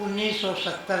1970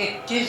31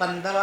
15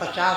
50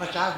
50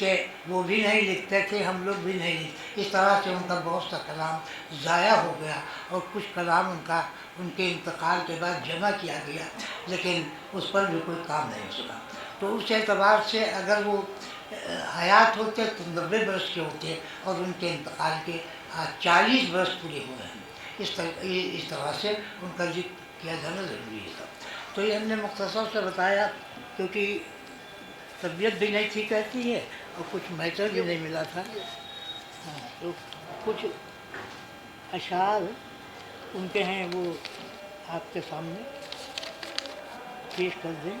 کہ وہ بھی نہیں لکھتے تھے، ہم لوگ بھی نہیں لکھتے، اس طرح سے ان کا بہت سا کلام ضائع ہو گیا، اور کچھ کلام ان کے انتقال کے بعد جمع کیا گیا، لیکن اس پر بھی کوئی کام نہیں ہو سکا۔ تو اس اعتبار سے اگر وہ حیات ہوتے تو 90 برس کے ہوتے، اور ان کے انتقال کے 40 برس پورے ہوئے ہیں۔ اس طرح سے ان کا ذکر کیا جانا ضروری تھا۔ تو یہ ہم نے مختصر سے بتایا، کیونکہ طبیعت بھی نہیں ٹھیک رہتی ہے اور کچھ میٹر بھی نہیں ملا تھا۔ تو کچھ اشعار ان کے ہیں، وہ آپ کے سامنے پیش کر دیں۔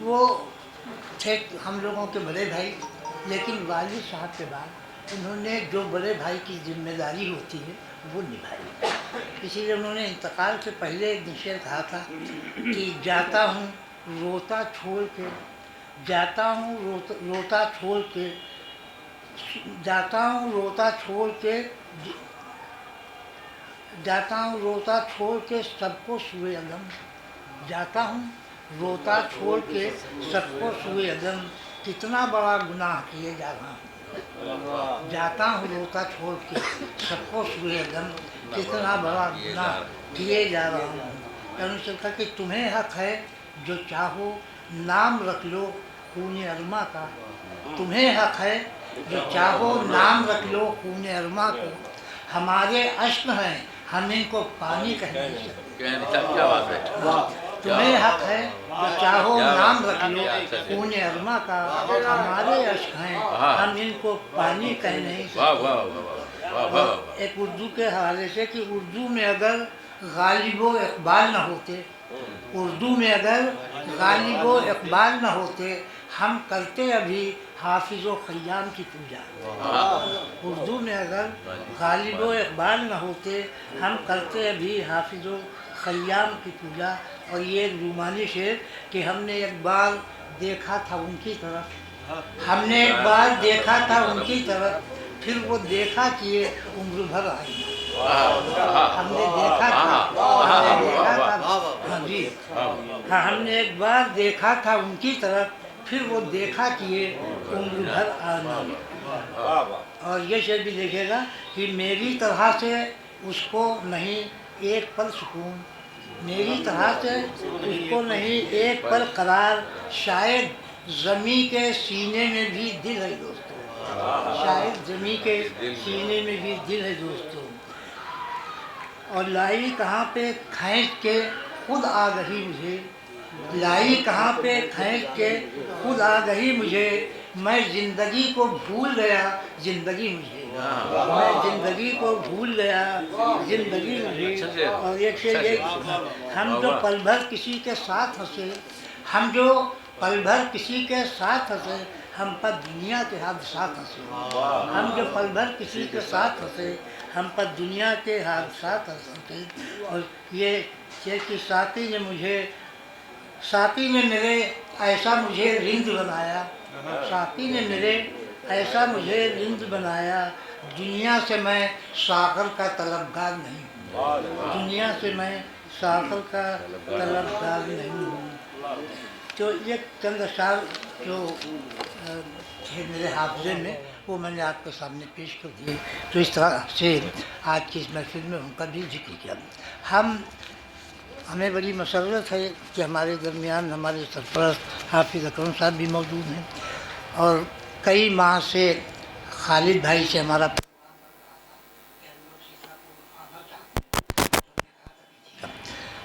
وہ تھے ہم لوگوں کے بڑے بھائی، لیکن والد صاحب کے بعد انہوں نے جو بڑے بھائی کی ذمہ داری ہوتی ہے وہ نبھائی، اسی لیے انہوں نے انتقال سے پہلے ایک دن شعر کہا تھا کہ جاتا ہوں روتا چھوڑ کے، جاتا ہوں روتا چھوڑ کے، جاتا ہوں روتا چھوڑ کے، جاتا ہوں روتا چھوڑ کے سب کو سوئے عدم، جاتا ہوں روتا چھوڑ کے سب کو سوئے عدم، کتنا بڑا گناہ کیے جا رہا ہوں، جاتا ہوں روتا چھوڑ کے سب کو سوئے عدم، کتنا بڑا گناہ کیے جا رہا ہوں۔ انہوں نے کہا کہ تمہیں حق ہے جو چاہو نام رکھ لو خون ارما کا، تمہیں حق ہے جو چاہو نام رکھ لو خون ارما کو، ہمارے اشک ہیں ہم ان کو پانی کہہ نہیں سکتے، تمہیں حق ہے جو چاہو نام رکھ لو خون ارما کا، ہمارے اشک ہیں ہم ان کو پانی کہہ نہیں سکتے۔ ایک اردو کے حوالے سے کہ اردو میں اگر غالب و اقبال نہ ہوتے، اردو میں اگر غالب و اقبال نہ ہوتے، ہم کرتے ابھی حافظ و خیام کی پوجا، اردو میں اگر غالب و اقبال نہ ہوتے، ہم کرتے ابھی حافظ و خیام کی پوجا۔ اور یہ ایک رومانی شعر کہ ہم نے ایک بار دیکھا تھا ان کی طرف، ہم نے ایک بار دیکھا تھا ان کی طرف، پھر وہ دیکھا کیے عمر بھر آئی، ہم نے دیکھا تھا، ہاں جی ہاں، ہم نے ایک بار دیکھا تھا ان کی طرف، پھر وہ دیکھا کیے عمر بھر آنا۔ اور یہ شعر بھی دیکھے گا کہ میری طرح سے اس کو نہیں ایک پل سکون، میری طرح سے اس کو نہیں ایک پل قرار، شاید زمیں کے سینے میں بھی دل ہے دوستو، شاید زمیں کے سینے میں بھی دل ہے دوستو، اور لائی کہاں پہ کھینچ کے خود آ گئی مجھے، لائی کہاں پہ کھینچ کے خود آ گئی مجھے، میں زندگی کو بھول گیا زندگی مجھے، میں زندگی کو بھول گیا زندگی مجھے۔ اور ایک شعر یہ، ہم جو پل بھر کسی کے ساتھ ہنسے، ہم جو پل بھر کسی کے ساتھ ہنسے، ہم پر دنیا کے حادثات ہنسے، ہم جو پل بھر کسی کے ساتھ ہنسے، ہم پر دنیا کے حادثات ہنسے۔ اور یہ کہ ساقی نے مجھے، ساقی نے میرے ایسا مجھے رند بنایا، ساقی نے میرے ایسا مجھے رند بنایا، دنیا سے میں ساغر کا طلبگار نہیں ہوں، دنیا سے میں ساغر کا طلبگار نہیں ہوں۔ تو یہ چند اشعار جو تھے میرے حافظے میں، وہ میں نے آپ کے سامنے پیش کر دیے۔ تو اس طرح سے آج کی اس محفل میں ان کا بھی ذکر کیا۔ ہمیں بڑی مسرت ہے کہ ہمارے درمیان ہمارے سرپرست حافظ اکرم صاحب بھی موجود ہیں، اور کئی ماہ سے خالد بھائی سے ہمارا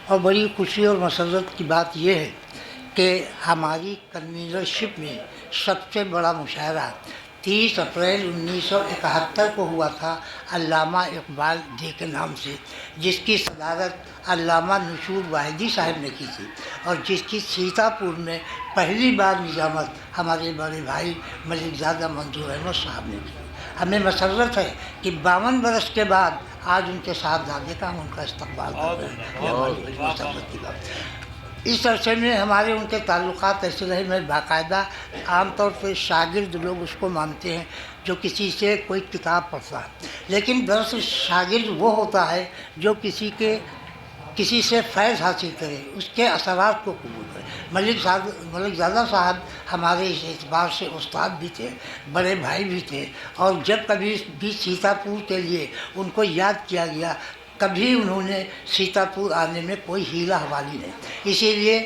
اور بڑی خوشی اور مسرت کی بات یہ ہے کہ ہماری کنوینرشپ میں سب سے بڑا مشاعرہ 30 اپریل 1971 کو ہوا تھا علامہ اقبال ڈے کے نام سے، جس کی صدارت علامہ نشور واحدی صاحب نے کی تھی، اور جس کی سیتا پور میں پہلی بار نظامت ہمارے بڑے بھائی ملک زادہ منظور احمد صاحب نے کی۔ ہمیں مسرت ہے کہ 52 برس کے بعد آج ان کے صاحبزادے کا ہم ان کا استقبال کر رہے ہیں، یہ ہماری بڑی مسرت کی بات۔ اس عرصے میں ہمارے ان کے تعلقات ایسے رہے، میں باقاعدہ عام طور پہ شاگرد لوگ اس کو مانتے ہیں جو کسی سے کوئی کتاب پڑھتا ہے، لیکن دراصل شاگرد وہ ہوتا ہے جو کسی کے کسی سے فیض حاصل کرے، اس کے اثرات کو قبول کرے۔ ملک زادہ صاحب ہمارے اس اعتبار سے استاد بھی تھے، بڑے بھائی بھی تھے، اور جب کبھی بھی سیتاپور کے لیے ان کو یاد کیا گیا، کبھی انہوں نے سیتاپور آنے میں کوئی حیلہ حوالی نہیں۔ اسی لیے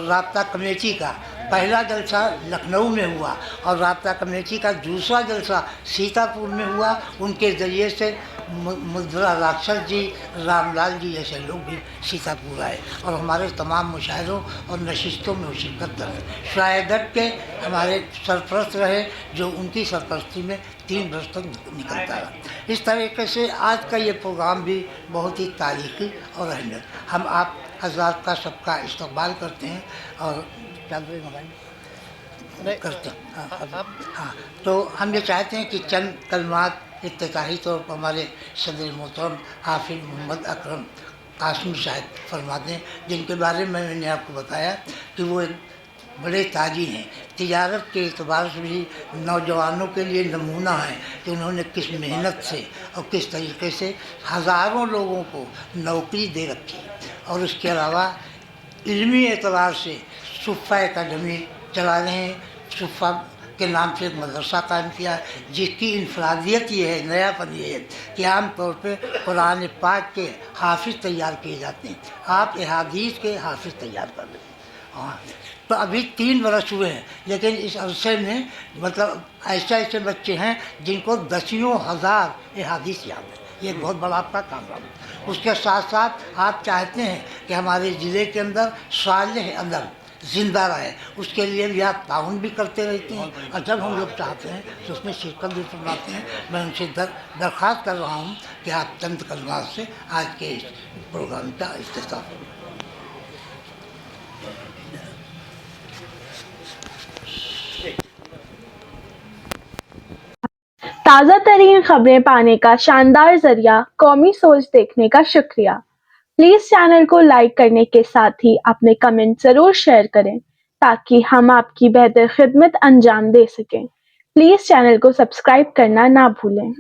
رابطہ کمیٹی کا پہلا جلسہ لکھنؤ میں ہوا اور رابطہ کمیٹی کا دوسرا جلسہ سیتاپور میں ہوا۔ ان کے ذریعے سے مدرا راکشس جی، رام لال جی جیسے لوگ بھی سیتاپور آئے اور ہمارے تمام مشاعروں اور نشستوں میں شرکت کرے۔ شاہدت کے ہمارے سرپرست رہے، جو ان کی سرپرستی میں 3 برس تک نکلتا رہا۔ اس طریقے سے آج کا یہ پروگرام بھی بہت ہی تاریخی اور اہمیت، ہم آپ حضرات کا سب کا استقبال کرتے ہیں اور کرتے ہیں۔ ہاں، تو ہم یہ چاہتے ہیں کہ چند کلمات افتتاحی طور پر ہمارے صدر محترم حافظ محمد اکرم قاسمی صاحب فرما دیں، جن کے بارے میں نے آپ کو بتایا کہ وہ ایک بڑے تاجر ہیں، تجارت کے اعتبار سے بھی نوجوانوں کے لیے نمونہ ہیں کہ انہوں نے کس محنت سے اور کس طریقے سے ہزاروں لوگوں کو نوکری دے رکھی، اور اس کے علاوہ علمی اعتبار سے صفہ اکیڈمی چلا رہے ہیں۔ صفہ کے نام سے ایک مدرسہ قائم کیا ہے، جس کی انفرادیت یہ ہے، نیا پن یہ ہے کہ عام طور پہ قرآن پاک کے حافظ تیار کیے جاتے ہیں، آپ احادیث کے حافظ تیار کر رہے ہیں۔ ہاں، تو ابھی 3 برس ہوئے ہیں، لیکن اس عرصے میں مطلب ایسے بچے ہیں جن کو دسیوں ہزار احادیث یاد ہیں۔ یہ ایک بہت بڑا آپ کا کام رہا۔ اس کے ساتھ ساتھ آپ چاہتے ہیں کہ ہمارے ضلع کے اندر صالح عمل زندہ رہے، اس کے لیے بھی آپ تعاون بھی کرتے رہتے ہیں، اور جب ہم لوگ چاہتے ہیں تو اس میں شرکت بھی فرماتے ہیں۔ میں ان سے درخواست کر رہا ہوں کہ آپ چند کلمات سے آج کے اس پروگرام کا افتتاح کریں۔ تازہ ترین خبریں پانے کا شاندار ذریعہ قومی سوچ دیکھنے کا شکریہ۔ پلیز چینل کو لائک کرنے کے ساتھ ہی اپنے کمنٹ ضرور شیئر کریں تاکہ ہم آپ کی بہتر خدمت انجام دے سکیں۔ پلیز چینل کو سبسکرائب کرنا نہ بھولیں۔